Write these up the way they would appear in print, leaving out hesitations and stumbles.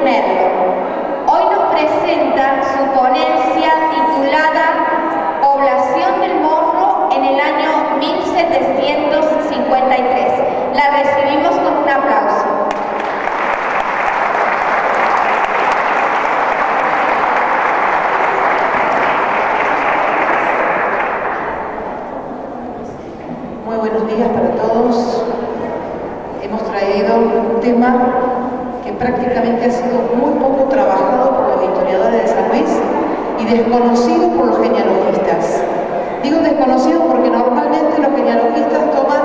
tenerlo. Hoy nos presenta su ponencia titulada Población del Morro en el año 1753. La recibimos con un aplauso. Muy buenos días para todos. Hemos traído un tema que prácticamente ha sido muy poco trabajado por los historiadores de San Luis y desconocido por los genealogistas. Digo desconocido porque normalmente los genealogistas toman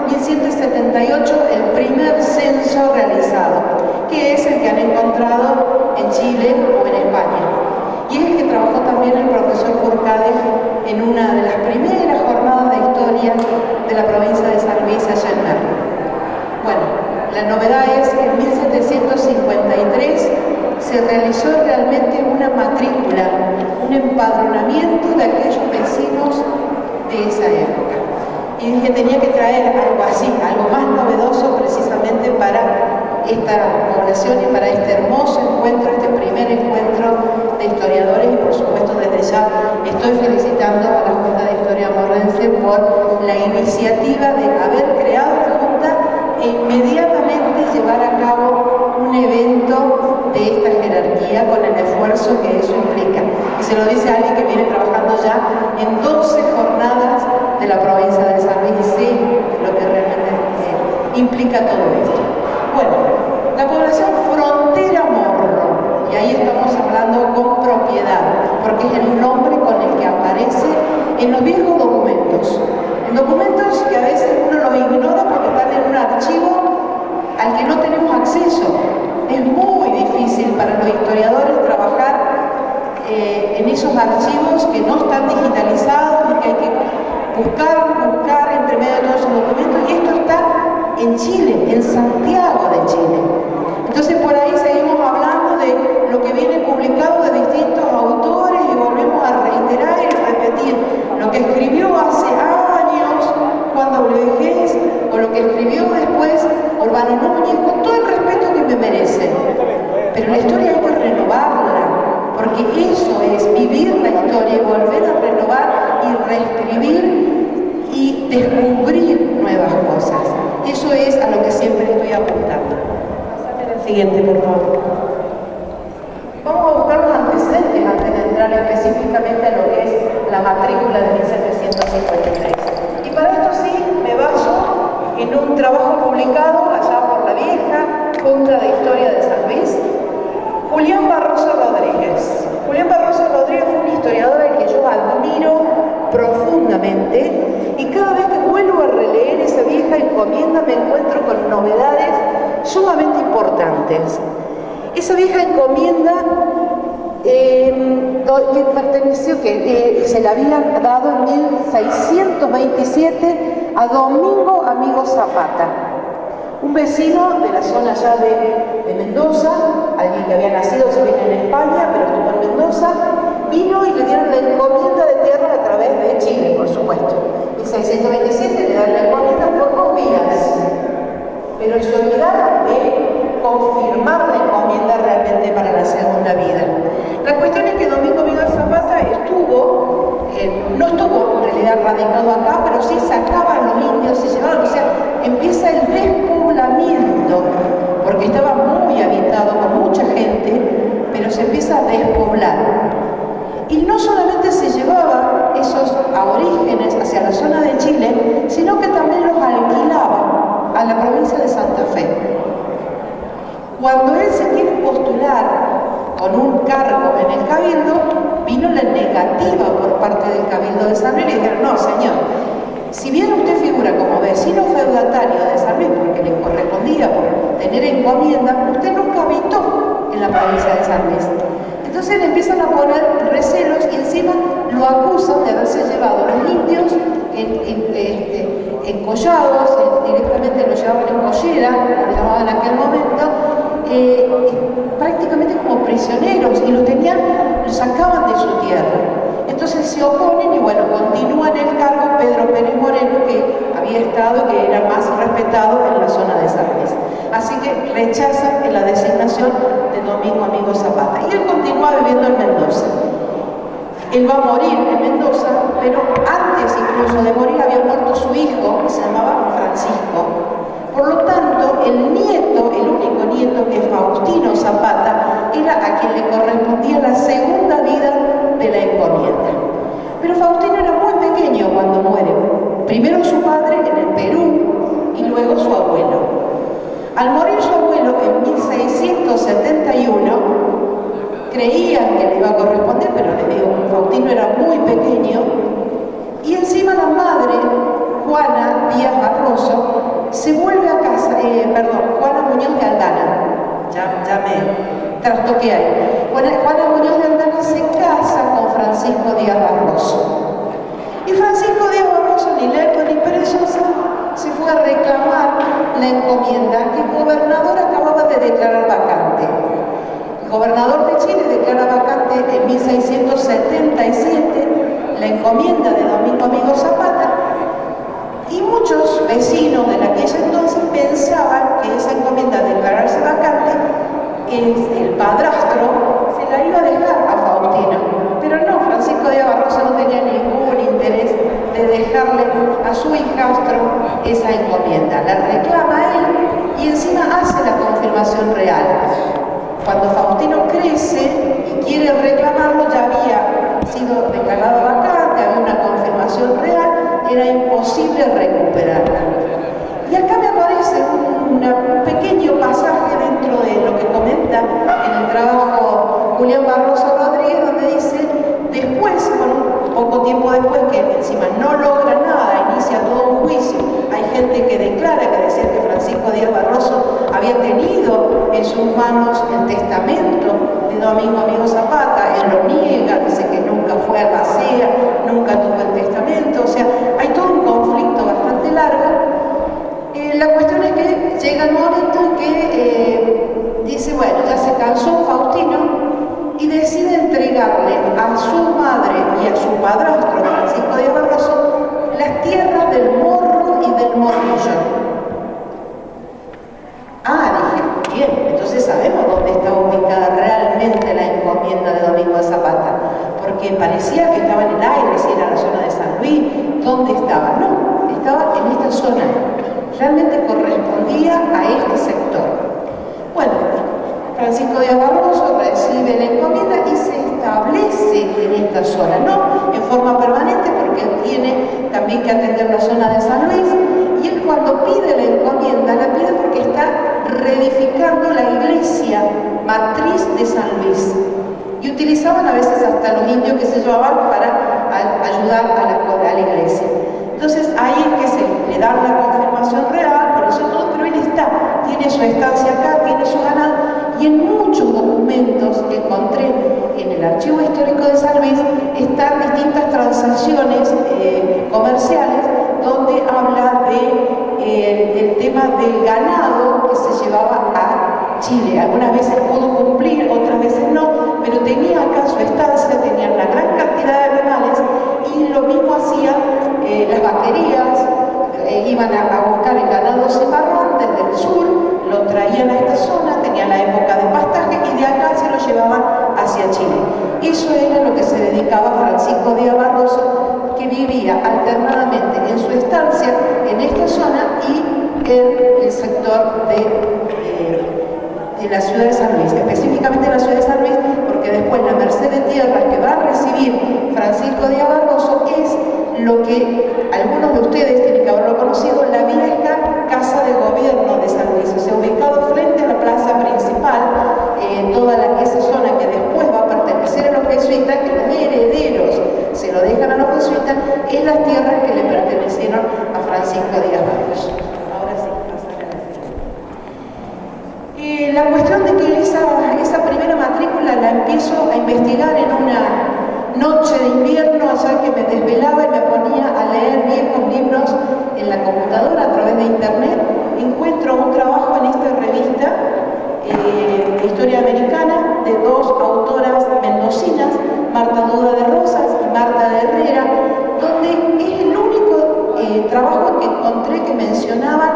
1178 el primer censo realizado, que es el que han encontrado en Chile o en España. Y es el que trabajó también el profesor Furcade en una de las primeras jornadas de historia de la provincia de San Luis allá en Merlo. Bueno, la novedad es que en 1753 se realizó realmente una matrícula, un empadronamiento de aquellos vecinos de esa época. Y dije, tenía que traer algo así, algo más novedoso precisamente para esta población y para este hermoso encuentro, este primer encuentro de historiadores. Y por supuesto desde ya estoy felicitando a la Junta de Historia Morrense por la iniciativa de haber creado la Junta e inmediatamente llevar a cabo un evento de esta jerarquía con el esfuerzo que eso implica. Y se lo dice alguien que viene trabajando ya en 12 jornadas de la provincia de San Luis y sé lo que realmente implica todo esto. Bueno, la población Frontera Morro, y ahí estamos hablando con propiedad, porque es el nombre con el que aparece en los viejos documentos. En documentos que a veces uno los ignora porque están en un archivo al que no tenemos acceso. Es muy difícil para los historiadores trabajar en esos archivos que no están digitalizados y que hay que buscar entre medio de todos esos documentos. Y esto está en Chile, en Santiago de Chile. Entonces por ahí seguimos hablando de lo que viene publicado de distintos autores y volvemos a reiterar y repetir lo que escribió hace años Juan W. o lo que escribió después Urbano Núñez, con todo el respeto que me merecen. Pero la historia hay que renovarla, porque eso es vivir la historia y volver a renovar y reescribir y descubrir nuevas cosas. Eso es a lo que siempre estoy apuntando. Pásate la siguiente, por favor. Vamos a buscar los antecedentes antes de entrar específicamente a lo que es la matrícula de 1753. Y para esto sí me baso en un trabajo publicado allá por la vieja Junta de Historia de San Luis, Julián Barroso Rodríguez. Julián Barroso Rodríguez fue un historiador al que yo admiro profundamente y cada vez que vuelvo a releer esa vieja encomienda me encuentro con novedades sumamente importantes. Esa vieja encomienda que perteneció, se la había dado en 1627 a Domingo Amigo Zapata, un vecino de la zona ya de Mendoza, alguien que había nacido si bien en España, pero estuvo en Mendoza, vino y le dieron la encomienda de tierra a través de Chile, por supuesto. En 1627 le dan la encomienda por 2 vías, pero se olvidaron de confirmar la encomienda realmente para la segunda vida. La cuestión es que Domingo Amigo Zapata no estuvo en realidad radicado acá, pero sí sacaban los indios, se llevaban, o sea, empieza el despoblamiento, porque estaba muy habitado con mucha gente, pero se empieza a despoblar. Y no solamente se llevaba esos aborígenes hacia la zona de Chile, sino que también los alquilaba a la provincia de Santa Fe. Cuando él se quiere postular con un cargo en el Cabildo, vino la negativa por parte del Cabildo de San Luis y le dijeron, no señor, si bien usted figura como vecino feudatario de San Luis, porque le correspondía por tener encomienda, usted nunca habitó en la provincia de San Luis. Entonces le empiezan a poner recelos y encima lo acusan de haberse llevado a los indios encollados, directamente los llevaban en collera, lo llamaban en aquel momento, prácticamente como prisioneros, y los sacaban de su tierra. Entonces se oponen y bueno, continúa en el cargo Pedro Pérez Moreno, que había estado, que era más respetado en la zona de San Luis. Así que rechazan la designación de Domingo a morir en Mendoza, pero antes incluso de morir había muerto su hijo, que se llamaba Francisco. Por lo tanto, el nieto, el único nieto, que es Faustino Zapata, era a quien le correspondía la segunda vida de la encomienda. Pero Faustino era muy pequeño cuando muere. Primero su padre en el Perú y luego su abuelo. Al morir su abuelo en 1671, creían que le iba a corresponder, pero les digo, Faustino era muy pequeño, y encima la madre, Juana Díaz Barroso, se vuelve a casa, Juana Muñoz de Aldana, ya me trastoqué ahí. Juana Muñoz de Aldana se casa con Francisco Díaz Barroso. Y Francisco Díaz Barroso, ni lerdo ni perezoso, se fue a reclamar la encomienda que el gobernador acababa de declarar vacante. El gobernador de Chile declara vacante en 1677 la encomienda de Domingo Amigo Zapata, y muchos vecinos de aquella entonces pensaban que esa encomienda de declararse vacante, el padrastro se la iba a dejar a Faustino. Pero no, Francisco Díaz Barroso no tenía ningún interés de dejarle a su hijastro esa encomienda. La reclama él y encima hace la confirmación real. Cuando Faustino crece y quiere reclamarlo, ya había sido declarado vacante, había una confirmación real, era imposible recuperarla. Y acá me aparece un pequeño pasaje dentro de lo que comenta en el trabajo Julián Barroso Rodríguez, donde dice, después, poco tiempo después, que encima no logra nada, inicia todo un juicio, hay gente que declara, que decía que Francisco Díaz Barroso había tenido en sus manos el testamento de Domingo Amigo Zapata, él lo niega, dice que nunca fue a Albacea, nunca tuvo el testamento, o sea, hay todo un conflicto bastante largo. La cuestión es que llega el momento en que dice, bueno, ya se cansó Faustino y decide entregarle a su madre y a su padrastro, Francisco Díaz Barroso, las tierras del Morro y del Morrillo. Dije, bien, entonces sabemos dónde está ubicada realmente la encomienda de Domingo Zapata, porque parecía que estaba en el aire, si era la zona de San Luis, ¿dónde estaba? No, estaba en esta zona, realmente correspondía a este sector. Bueno, Francisco Díaz Barroso recibe la encomienda y se establece en esta zona, no en forma permanente, porque él tiene también que atender la zona de San Luis, y él cuando pide la encomienda, la pide porque está reedificando la iglesia matriz de San Luis. Y utilizaban a veces hasta los indios que se llevaban para ayudar a la iglesia. Entonces ahí es que se le da la confirmación real, por eso todo, pero él tiene su estancia acá, tiene su ganado, y en muchos documentos que encontré en el Archivo Histórico de San Luis están distintas transacciones comerciales donde habla del tema del ganado que se llevaba a Chile. Algunas veces pudo cumplir, otras veces no, pero tenía acá su estancia, tenía una gran cantidad de animales, y lo mismo hacían las vaquerías, iban a buscar el ganado cimarrón desde el sur, lo traían a esta zona, tenían la época de pastaje y de acá se lo llevaban hacia Chile. Eso era lo que se dedicaba Francisco Díaz Barroso, que vivía alternadamente en su estancia en esta zona y en el sector de la ciudad de San Luis, específicamente en la ciudad de San Luis, porque después la merced de tierras que va a recibir Francisco Díaz Barroso es lo que algunos de ustedes tienen que haberlo conocido, la vieja Casa de Gobierno de San Luis, o sea, ubicado frente a la plaza principal, toda esa zona que después va a pertenecer a los jesuitas, que los herederos se lo dejan a los jesuitas, es las tierras que le pertenecieron a Francisco Díaz Barroso. Ahora sí, pasaré a la cuestión de que esa primera matrícula la empiezo a investigar en una noche de invierno, allá que me desvelaba y me ponía a leer viejos libros en la computadora a través de internet. Encuentro un trabajo en esta revista de historia americana de dos autoras mendocinas, Marta Duda de Rosas y Marta de Herrera, donde es el único trabajo que encontré que mencionaba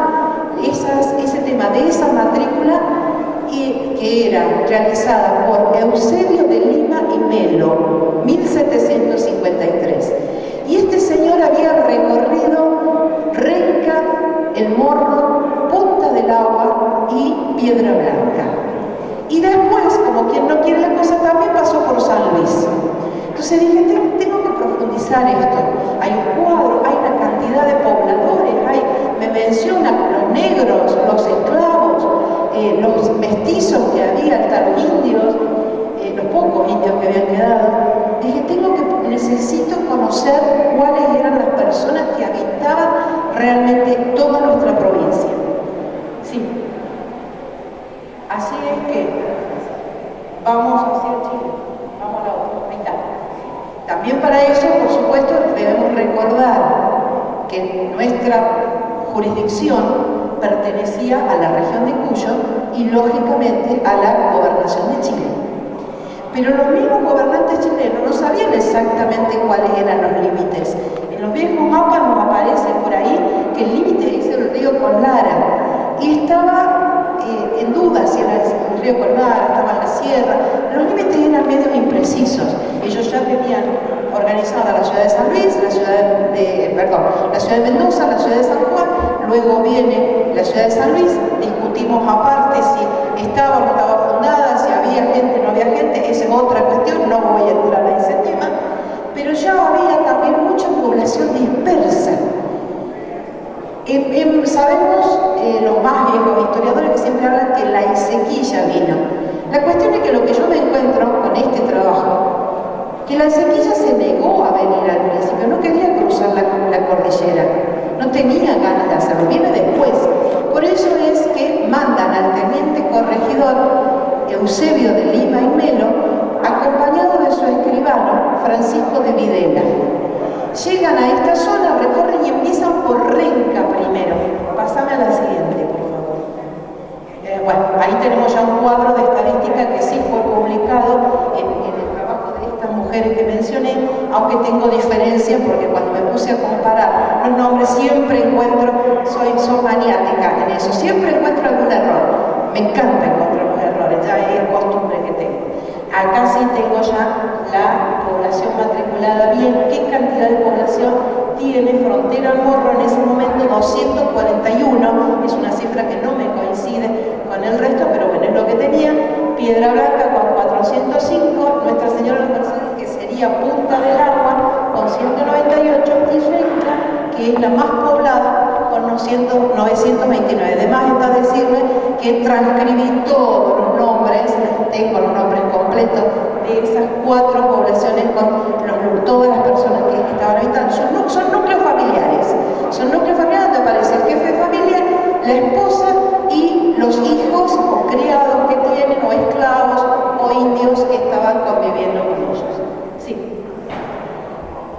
ese tema de esa matrícula, y que era realizada por Eusebio de Lima y Melo, 1753. Y este señor había recorrido Renca, El Morro, Punta del Agua y Piedra Blanca. Y después, como quien no quiere la cosa, también pasó por San Luis. Entonces dije, tengo que profundizar esto. Hay un cuadro, hay una cantidad de pobladores, me mencionan los negros, los esclavos, los mestizos que había, hasta los indios, los pocos indios que habían quedado. Dije, necesito conocer cuáles eran las personas que habitaban realmente toda nuestra provincia. Sí. Así es que vamos hacia Chile, vamos a la otra, ahí está. También para eso, por supuesto, debemos recordar que nuestra jurisdicción pertenecía a la región de Cuyo y lógicamente a la gobernación de Chile. Pero los mismos gobernantes chilenos no sabían exactamente cuáles eran los límites. En los viejos mapas nos aparece por ahí que el límite es el río Conlara y estaba en duda si era el río Conlara, estaba en la sierra. Los límites eran medio imprecisos. Ellos ya tenían organizada la ciudad de San Luis, la ciudad de Mendoza, la ciudad de San Juan, luego viene la ciudad de San Luis, discutimos aparte si estaba o no estaba fundada, si había gente o no había gente, esa es otra cuestión, no voy a entrar a ese tema, pero ya había también mucha población dispersa. Sabemos los más viejos historiadores que siempre hablan que la Ezequiela vino. La cuestión es que lo que yo me encuentro con este trabajo, que la Ezequiela se negó a venir al principio, no quería cruzar la cordillera, no tenía ganas de hacerlo, viene después. Por eso es que mandan al teniente corregidor Eusebio de Lima y Melo, acompañado de su escribano Francisco de Videla. Llegan a esta zona, recorren y empiezan por Renca primero. Pásame a la siguiente, por favor. Bueno, ahí tenemos ya un cuadro de estadística que sí fue publicado en el trabajo de estas mujeres que mencioné, aunque tengo diferencia porque cuando me puse a comparar los nombres siempre encuentro, soy maniática en eso, siempre encuentro algún error. Me encanta encontrar los errores, ya es costumbre que tengo. Acá sí tengo ya la población matriculada bien, qué cantidad de población tiene Frontera al Morro en ese momento, 241, es una cifra que no me coincide con el resto, pero bueno, es lo que tenía. Piedra Blanca con 405, Nuestra Señora de las Mercedes, que sería Punta del Agua, con 198, y Renca, que es la más poblada, con 929. Además está decirme que transcribí todos los nombres, tengo los nombres completos de esas 4 poblaciones con todas las personas que estaban habitando. Son núcleos familiares. Son núcleos familiares donde aparece el jefe de familia, la esposa y los hijos o criados que tienen, o esclavos o indios que estaban conviviendo con ellos. Sí.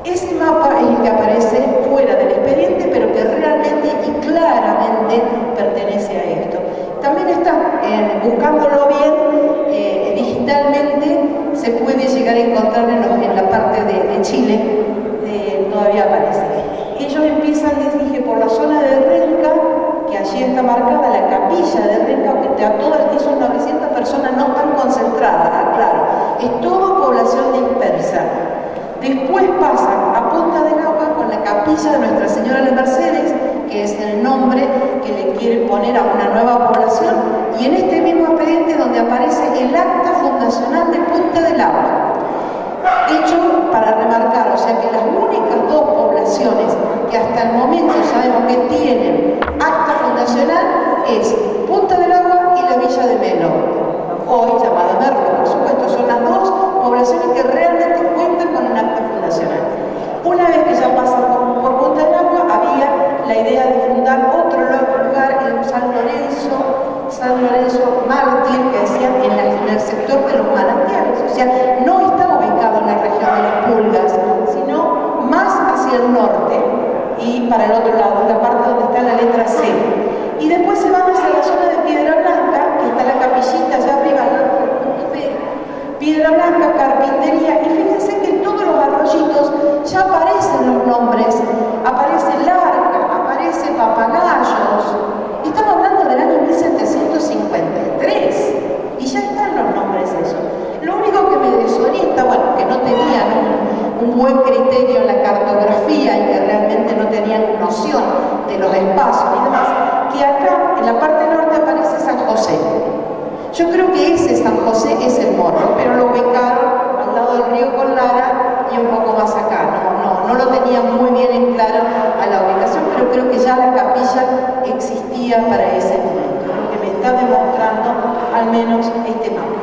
Ese mapa es el que aparece fuera del expediente, pero que realmente y claramente pertenece a esto. También está, buscándolo bien, digitalmente se puede llegar a encontrar en la parte de Chile, todavía aparece. Ellos empiezan, les dije, por la zona de Renca, que allí está marcada la capilla de Renca, que a todas esas 900 personas no están concentradas, claro, es toda población dispersa. Después pasan a Punta del Agua con la capilla de Nuestra Señora de las Mercedes, que es el nombre que le quieren poner a una nueva población, y en este mismo expediente donde aparece el acta fundacional de Punta del Agua, hecho para remarcar, o sea que las únicas 2 poblaciones que hasta el momento sabemos que tienen acta fundacional es Punta del Agua y la Villa de Melo, hoy llamada Merlo, por supuesto, son las 2 poblaciones que realmente cuentan con un acta fundacional. Una vez que ya pasan por Punta del Agua, había la idea de fundar otro lugar en San Lorenzo Mártir, que decían en el sector de los manantiales, o sea, no está ubicado en la región de las Pulgas, sino más hacia el norte y para el otro lado, la parte donde está la letra C. Y después se van hacia la zona de Piedra Blanca, que está la capillita allá arriba, un buen criterio en la cartografía y que realmente no tenían noción de los espacios y demás, que acá en la parte norte aparece San José. Yo creo que ese San José es el Morro, pero lo ubicaron al lado del río Collara y un poco más acá. No lo tenían muy bien en claro a la ubicación, pero creo que ya la capilla existía para ese momento, lo que me está demostrando al menos este mapa.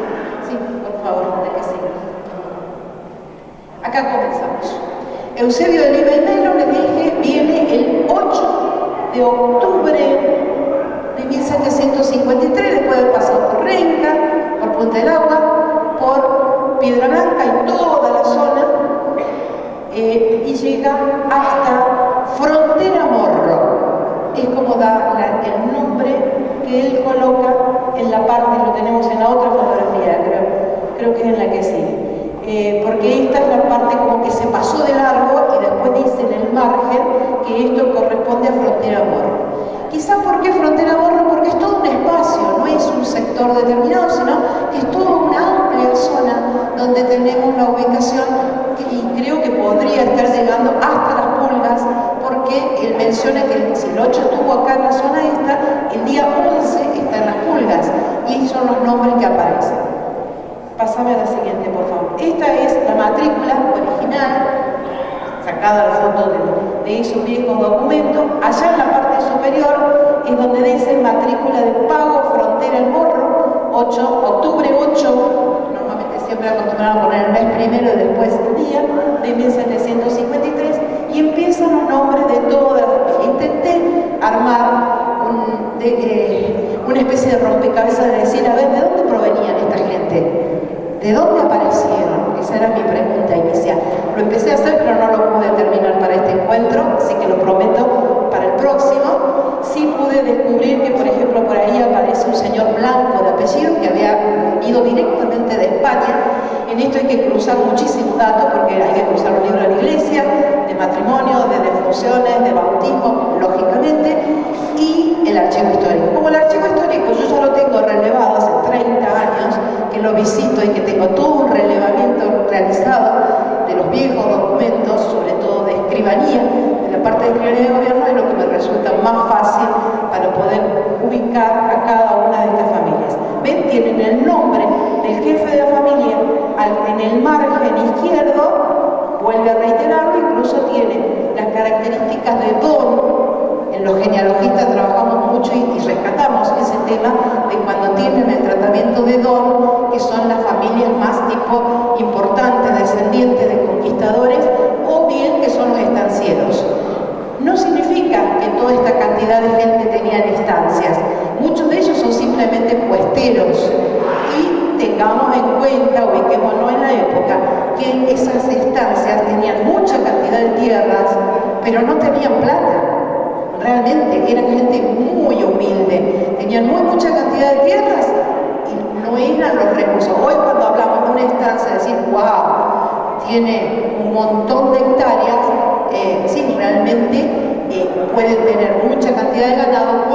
Sí, por favor, de que siga. Acá comenzamos. Eusebio de Lima y Melo, les dije, viene el 8 de octubre de 1753, después de pasar por Renca, por Punta del Agua, por Piedra Blanca y toda la zona, y llega hasta Frontera Morro. Es como da el nombre que él coloca en la parte, lo tenemos en la otra fotografía, creo que es en la que sigue. Porque esta es la parte como que se pasó de largo y después dice en el margen que esto corresponde a Frontera Morro. Quizá ¿por qué Frontera Morro? Porque es todo un espacio, no es un sector determinado, sino que es toda una amplia zona donde tenemos la ubicación y creo que podría estar llegando hasta Las Pulgas, porque él menciona que si el 8 estuvo acá en la zona esta, el día 11 está en Las Pulgas y son los nombres que aparecen. Pásame a la siguiente, por favor. Esta es la matrícula original, sacada al fondo de esos viejos documentos. Allá en la parte superior es donde dice matrícula de pago Frontera El Morro, octubre 8, normalmente siempre acostumbraban a poner el mes primero y después el día, de 1753, y empiezan los nombres de todas las familias. Intenté armar una especie de rompecabezas de decir, a ver, ¿de dónde provenían esta gente? ¿De dónde aparecieron? Esa era mi pregunta inicial. Lo empecé a hacer, pero no lo pude terminar para este encuentro, así que lo prometo para el próximo. Sí pude descubrir que, por ejemplo, por ahí aparece un señor blanco de apellido que había ido directamente de España. En esto hay que cruzar muchísimos datos, porque hay que cruzar un libro de la iglesia, de matrimonio, de defunciones, de bautismo, lógicamente, y el archivo histórico. Como el archivo histórico yo ya lo tengo relevado hace 30 años, que lo visito y que tengo todo un relevamiento realizado de los viejos documentos, sobre todo de escribanía, de la parte de escribanía de gobierno, es lo que me resulta más fácil para poder ubicar a cada una de estas familias. ¿Ven? Tienen el nombre del jefe de la familia en el margen izquierdo, vuelve a reiterarlo, incluso tiene las características de don. En los genealogistas trabajamos mucho y rescatamos ese tema de cuando tienen el tratamiento de don, que son las familias más tipo importantes, descendientes de conquistadores, o bien que son los estancieros. No significa que toda esta cantidad de gente tenían estancias. Muchos de ellos son simplemente puesteros. Y tengamos en cuenta, ubiquémonos en la época, que esas estancias tenían mucha cantidad de tierras, pero no tenían plata. Realmente eran gente muy humilde, tenían mucha cantidad de tierras y no eran los recursos. Hoy cuando hablamos de una estancia, decir, wow, tiene un montón de hectáreas, sí, realmente pueden tener mucha cantidad de ganado,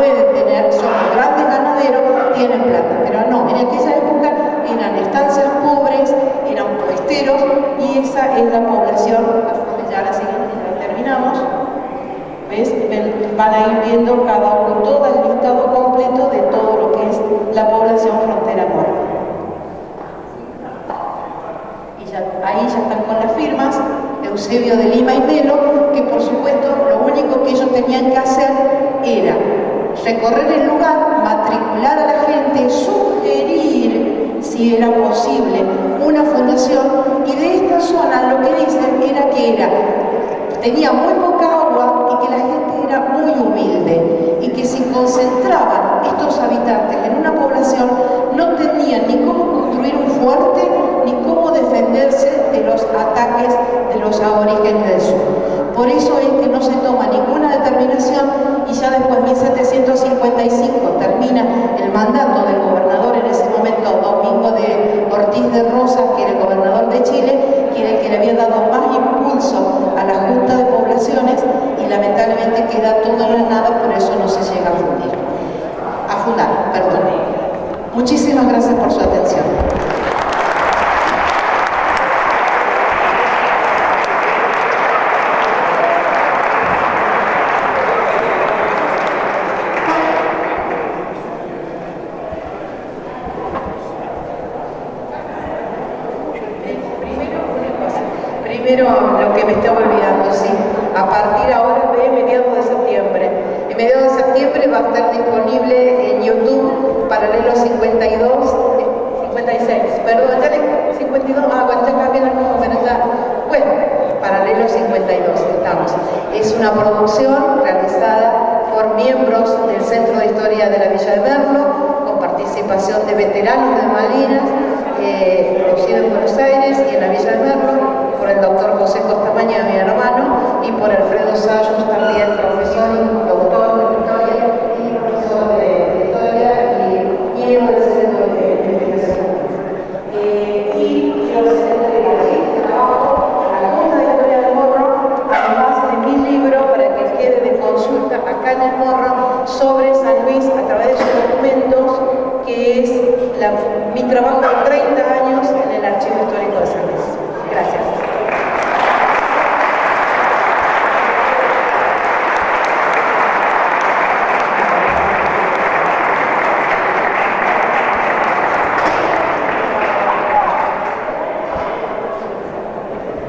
son grandes ganaderos, tienen plata, pero no, en aquella época eran estancias pobres, eran puesteros y esa es la población. Ya la siguiente, ya terminamos. ¿Ves? Van a ir viendo cada uno, todo el listado completo de todo lo que es la población Frontera Morro. Y ahí ya están con las firmas, Eusebio de Lima y Melo, que por supuesto lo único que ellos tenían que hacer era recorrer el lugar, matricular a la gente, sugerir, si era posible, una fundación, y de esta zona lo que dicen era que tenía muy poca agua y que la gente era muy humilde y que si concentraban estos habitantes en una población no tenían ni cómo construir un fuerte ni cómo defenderse de los ataques de los aborígenes del sur. Por eso es que no se toma ninguna determinación y ya después de 1755 termina el mandato del gobernador en ese momento, Domingo de Ortiz de Rosas, que era el gobernador de Chile, que era el que le había dado más impulso a la Junta de Poblaciones y lamentablemente queda todo en la nada, por eso no se llega a fundar. Muchísimas gracias por su atención. Primero, lo que me estaba olvidando, sí, a partir ahora de mediados de septiembre. En mediados de septiembre va a estar disponible en YouTube Paralelo 52, 56, perdón, ya le 52, bueno, ya cambié el número, bueno, Paralelo 52 estamos. Es una producción realizada por miembros del Centro de Historia de la Villa de Merlo, con participación de veteranos de Malvinas,